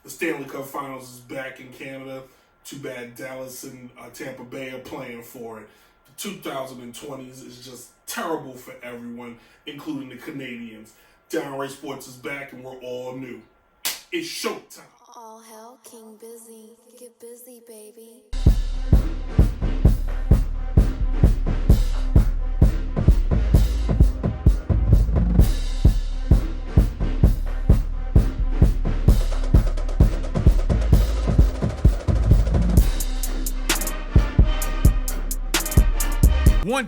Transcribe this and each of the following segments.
The Stanley Cup Finals is back in Canada. Too bad Dallas and Tampa Bay are playing for it. The 2020s is just terrible for everyone, including the Canadians. Downright Sports is back and we're all new. It's showtime. All hell, King Busy. Get busy, baby. One,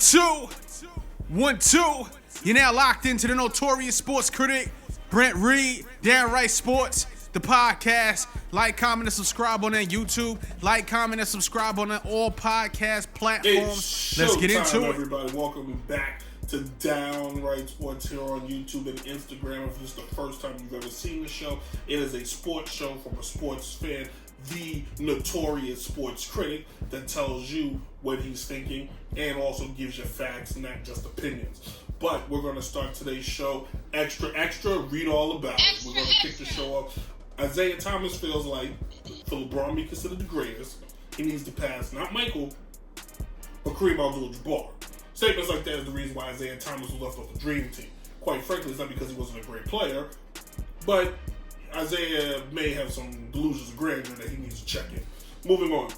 two. You're now locked into the Notorious Sports Critic, Brent, Reid, Downright Sports, the podcast. Like, comment, and subscribe on that YouTube. Like, comment, and subscribe on all podcast platforms. Let's get into it. Everybody, welcome back to Downright Sports here on YouTube and Instagram. If this is the first time you've ever seen the show, it is a sports show from a sports fan, the Notorious Sports Critic, that tells you what he's thinking and also gives you facts, not just opinions. But we're going to start today's show extra, read all about it. We're going to kick the show up. Isaiah Thomas feels like, for LeBron to be considered the greatest, he needs to pass not Michael, but Kareem Abdul-Jabbar. Statements like that is the reason why Isaiah Thomas was left off the Dream Team. Quite frankly, it's not because he wasn't a great player, but Isaiah may have some delusions of grandeur that he needs to check in. Moving on.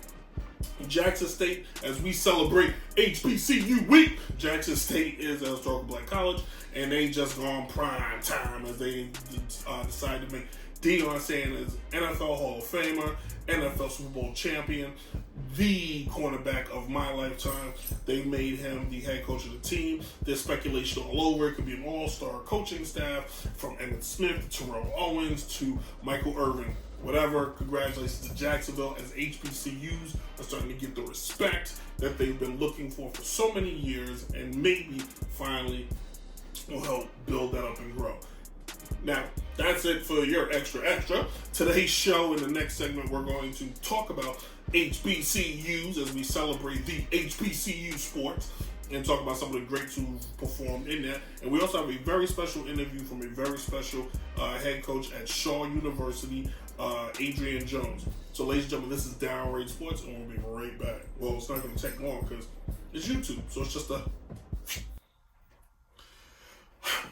Jackson State, as we celebrate HBCU week, Jackson State is a historical black college, and they just gone prime time as they decided to make Deion Sanders NFL Hall of Famer, NFL Super Bowl champion, the cornerback of my lifetime. They made him the head coach of the team. There's speculation all over. It could be an all-star coaching staff from Emmitt Smith to Terrell Owens to Michael Irvin. Whatever, congratulations to Jacksonville as HBCUs are starting to get the respect that they've been looking for so many years, and maybe finally will help build that up and grow. Now, that's it for your extra. Today's show, in the next segment, we're going to talk about HBCUs as we celebrate the HBCU sports and talk about some of the greats who performed in that. And we also have a very special interview from a very special head coach at Shaw University, Adrian Jones. So, ladies and gentlemen, this is Downright Sports, and we'll be right back. Well, it's not going to take long because it's YouTube, so it's just a...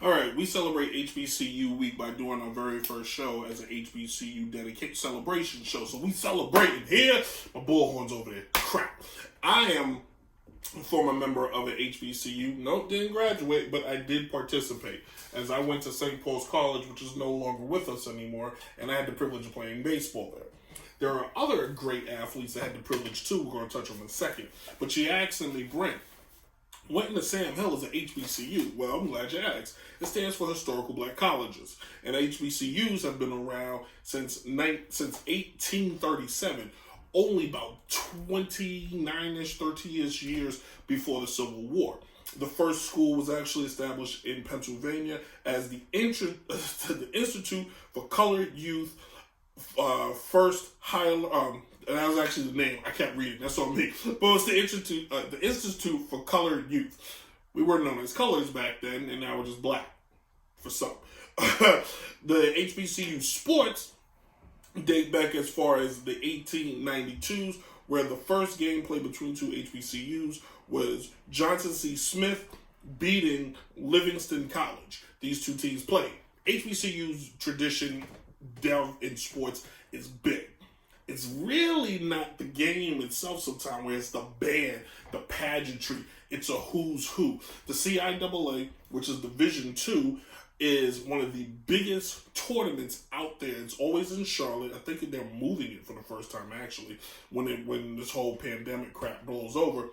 All right, we celebrate HBCU week by doing our very first show as an HBCU dedicated celebration show. So we celebrating here. My bullhorn's over there. Crap. I am a former member of an HBCU. Nope, didn't graduate, but I did participate as I went to St. Paul's College, which is no longer with us anymore, and I had the privilege of playing baseball there. There are other great athletes that had the privilege too. We're going to touch on in a second. But you asking me, Brent, what in the Sam Hill is an HBCU? Well, I'm glad you asked. It stands for Historical Black Colleges. And HBCUs have been around since 1837, only about 29-ish, 30-ish years before the Civil War. The first school was actually established in Pennsylvania as the Institute for Colored Youth, first higher... and that was actually the name. I can't read it. That's on me. But it's the Institute for Colored Youth. We weren't known as colors back then, and now we're just black for some. The HBCU sports date back as far as the 1892s, where the first game played between two HBCUs was Johnson C. Smith beating Livingston College. These two teams played. HBCU's tradition down in sports is big. It's really not the game itself sometimes where it's the band, the pageantry. It's a who's who. The CIAA, which is Division II, is one of the biggest tournaments out there. It's always in Charlotte. I think they're moving it for the first time, actually, when this whole pandemic crap blows over.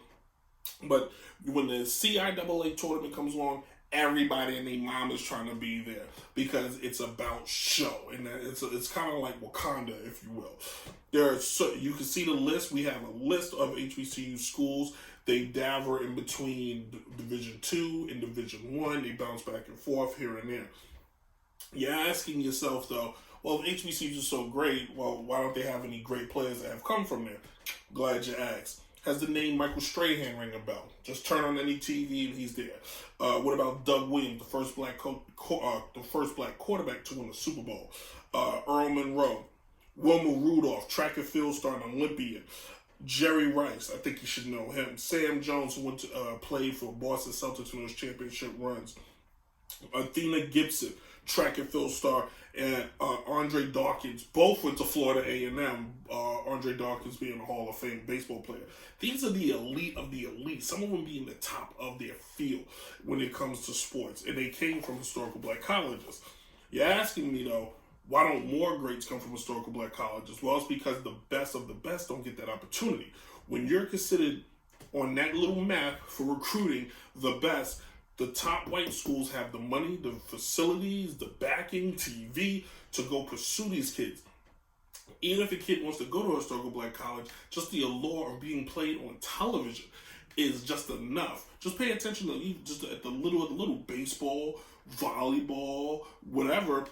But when the CIAA tournament comes along, everybody and their mom is trying to be there because it's about show, and it's kind of like Wakanda, if you will. You can see the list. We have a list of HBCU schools. They dabble in between Division II and Division I. They bounce back and forth here and there. You're asking yourself, though, well, if HBCUs are so great, well, why don't they have any great players that have come from there? Glad you asked. Has the name Michael Strahan ring a bell? Just turn on any TV and he's there. What about Doug Williams, the first black quarterback to win the Super Bowl? Earl Monroe, Wilma Rudolph, track and field star and Olympian. Jerry Rice, I think you should know him. Sam Jones, who played for Boston Celtics in those championship runs. Athena Gibson, track and field star, and Andre Dawkins, both went to Florida A&M. Andre Dawkins being a Hall of Fame baseball player. These are the elite of the elite. Some of them being the top of their field when it comes to sports, and they came from historical black colleges. You're asking me, though, why don't more greats come from historical black colleges? Well, it's because the best of the best don't get that opportunity. When you're considered on that little map for recruiting the best, the top white schools have the money, the facilities, the backing, TV to go pursue these kids. Even if a kid wants to go to a historical black college, just the allure of being played on television is just enough. Just pay attention to even just at the little baseball, volleyball, whatever.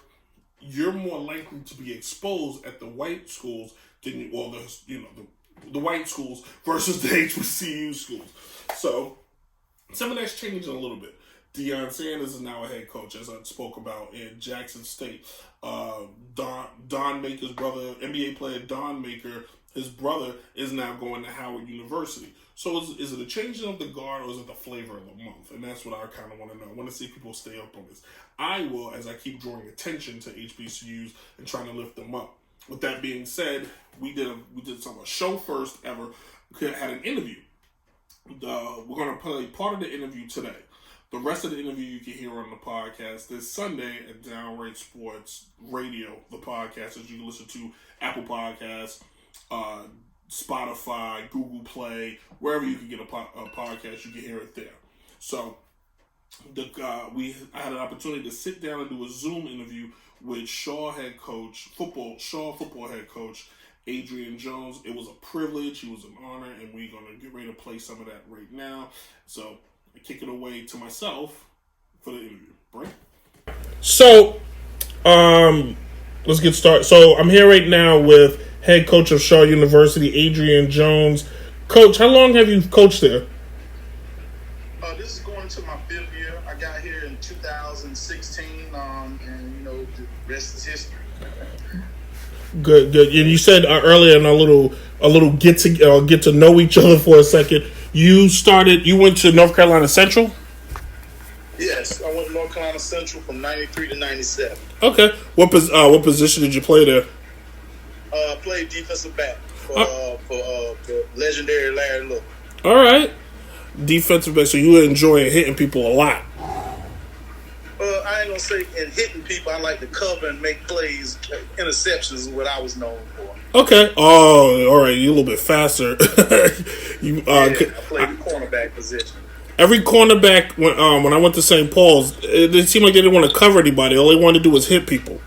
You're more likely to be exposed at the white schools than the white schools versus the HBCU schools. So some of that's changing a little bit. Deion Sanders is now a head coach, as I spoke about, in Jackson State. Don Maker's brother, NBA player Don Maker, his brother is now going to Howard University. So is it a changing of the guard, or is it the flavor of the month? And that's what I kind of want to know. I want to see if people stay up on this. I will, as I keep drawing attention to HBCUs and trying to lift them up. With that being said, we did a show first ever. We had an interview. We're going to play part of the interview today. The rest of the interview you can hear on the podcast this Sunday at Downright Sports Radio, the podcast that you can listen to, Apple Podcasts, Spotify, Google Play, wherever you can get a podcast, you can hear it there. So I had an opportunity to sit down and do a Zoom interview with Shaw football head coach Adrian Jones. It was a privilege. It was an honor, and we're going to get ready to play some of that right now. So I kick it away to myself for the interview. Brent? So, let's get started. So I'm here right now with head coach of Shaw University, Adrian Jones. Coach, how long have you coached there? This is going to my 5th year. I got here in 2016, and the rest is history. Good. And you said earlier in a little get to know each other for a second. You went to North Carolina Central? Yes, I went to North Carolina Central from 93 to 97. Okay. What position did you play there? Played defensive back for legendary Larry Little. All right. Defensive back, so you were enjoying hitting people a lot. Well, I ain't going to say in hitting people. I like to cover and make plays. Interceptions is what I was known for. Okay. Oh, all right. You're a little bit faster. I played the cornerback position. Every cornerback, when I went to St. Paul's, it seemed like they didn't want to cover anybody. All they wanted to do was hit people.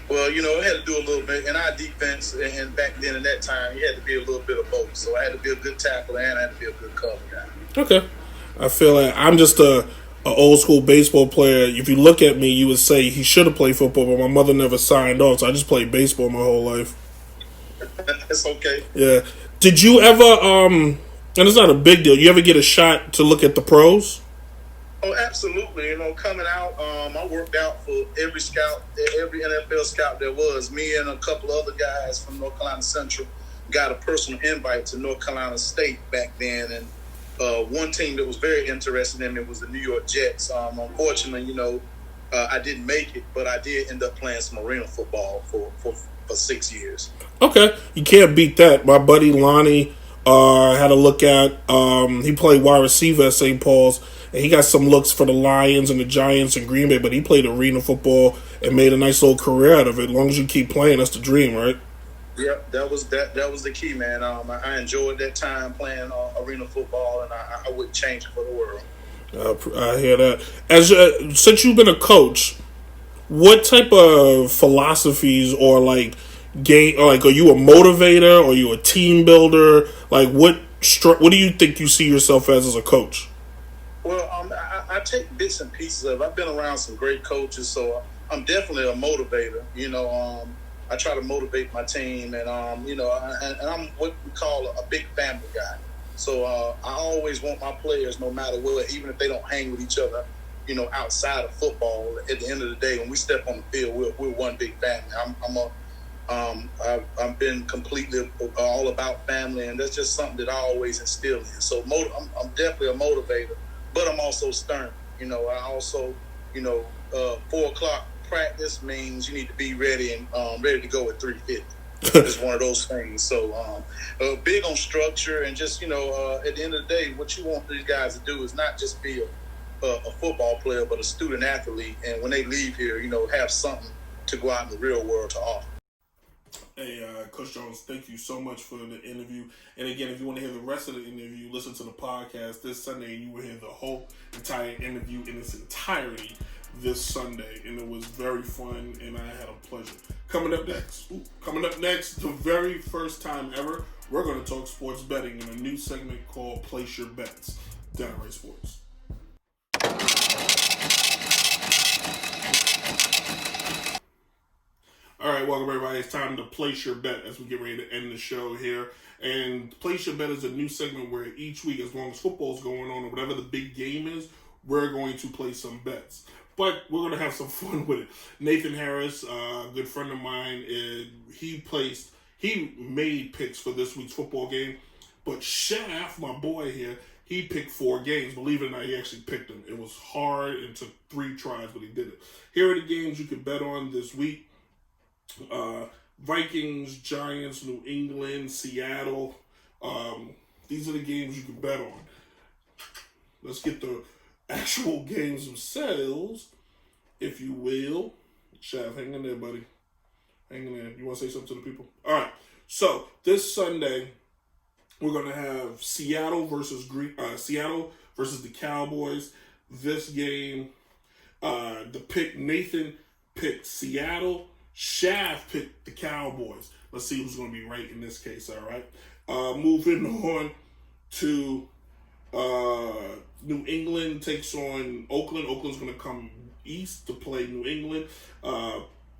Well, it had to do a little bit. In our defense, and back then in that time, you had to be a little bit of both. So I had to be a good tackler and I had to be a good cover guy. Okay. I feel like I'm just an old school baseball player. If you look at me, you would say he should have played football, but my mother never signed off, so I just played baseball my whole life. That's okay. Yeah. Did you ever, and it's not a big deal, you ever get a shot to look at the pros? Oh, absolutely. Coming out, I worked out for every NFL scout there was. Me and a couple other guys from North Carolina Central got a personal invite to North Carolina State back then. And one team that was very interested in me was the New York Jets. Unfortunately, I didn't make it, but I did end up playing some arena football for 6 years. Okay. You can't beat that. My buddy Lonnie had a look at, he played wide receiver at St. Paul's. And he got some looks for the Lions and the Giants and Green Bay, but he played arena football and made a nice little career out of it. As long as you keep playing, that's the dream, right? Yep, that was the key, man. I enjoyed that time playing arena football, and I wouldn't change it for the world. I hear that. Since you've been a coach, what type of philosophies or are you a motivator or are you a team builder? What do you think you see yourself as a coach? Well, I take bits and pieces of it. I've been around some great coaches, so I'm definitely a motivator. I try to motivate my team, and and I'm what we call a big family guy. So I always want my players, no matter what, even if they don't hang with each other, outside of football. At the end of the day, when we step on the field, we're one big family. I've been completely all about family, and that's just something that I always instill in. So I'm definitely a motivator, but I'm also stern. I also, 4:00 practice means you need to be ready and ready to go at 3:50. It's one of those things. So big on structure, and just, at the end of the day, what you want these guys to do is not just be a football player, but a student athlete. And when they leave here, have something to go out in the real world to offer. Hey, Coach Jones, thank you so much for the interview. And again, if you want to hear the rest of the interview, listen to the podcast this Sunday, and you will hear the whole entire interview in its entirety this Sunday. And it was very fun, and I had a pleasure. Coming up next, the very first time ever, we're going to talk sports betting in a new segment called Place Your Bets, Downright Sports. All right, welcome everybody. It's time to place your bet as we get ready to end the show here. And place your bet is a new segment where each week, as long as football's going on or whatever the big game is, we're going to place some bets. But we're going to have some fun with it. Nathan Harris, a good friend of mine, he made picks for this week's football game. But Shaft, my boy here, he picked 4 games. Believe it or not, he actually picked them. It was hard and took 3 tries, but he did it. Here are the games you can bet on this week. Vikings, Giants, New England, Seattle. These are the games you can bet on. Let's get the actual games themselves, if you will. Shav, hang in there, buddy. Hang in there. You want to say something to the people? All right. So this Sunday, we're gonna have Seattle versus the Cowboys. This game, Nathan picked Seattle. Shaft picked the Cowboys. Let's see who's going to be right in this case, all right? Moving on to New England takes on Oakland. Oakland's going to come east to play New England.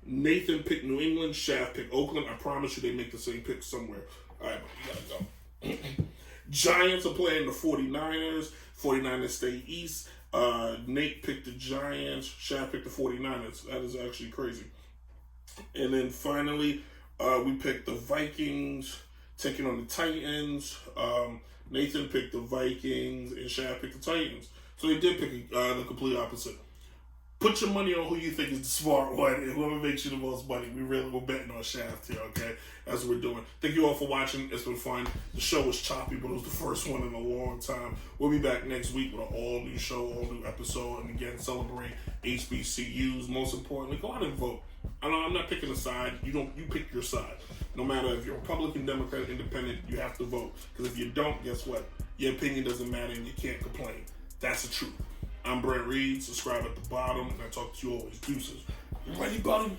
Nathan picked New England. Shaft picked Oakland. I promise you they make the same pick somewhere. All right, but you got to go. Giants are playing the 49ers. 49ers stay east. Nate picked the Giants. Shaft picked the 49ers. That is actually crazy. And then finally, we picked the Vikings taking on the Titans. Nathan picked the Vikings and Shad picked the Titans. So they did pick the complete opposite. Put your money on who you think is the smart one and whoever makes you the most money. We're betting on Shaft here, okay? That's what we're doing. Thank you all for watching. It's been fun. The show was choppy, but it was the first one in a long time. We'll be back next week with an all-new show, all-new episode, and again, celebrate HBCUs. Most importantly, go out and vote. I'm not picking a side. You pick your side. No matter if you're Republican, Democrat, Independent, you have to vote. Because if you don't, guess what? Your opinion doesn't matter and you can't complain. That's the truth. I'm Brent Reid. Subscribe at the bottom, and I talk to you always. Deuces. You ready, buddy?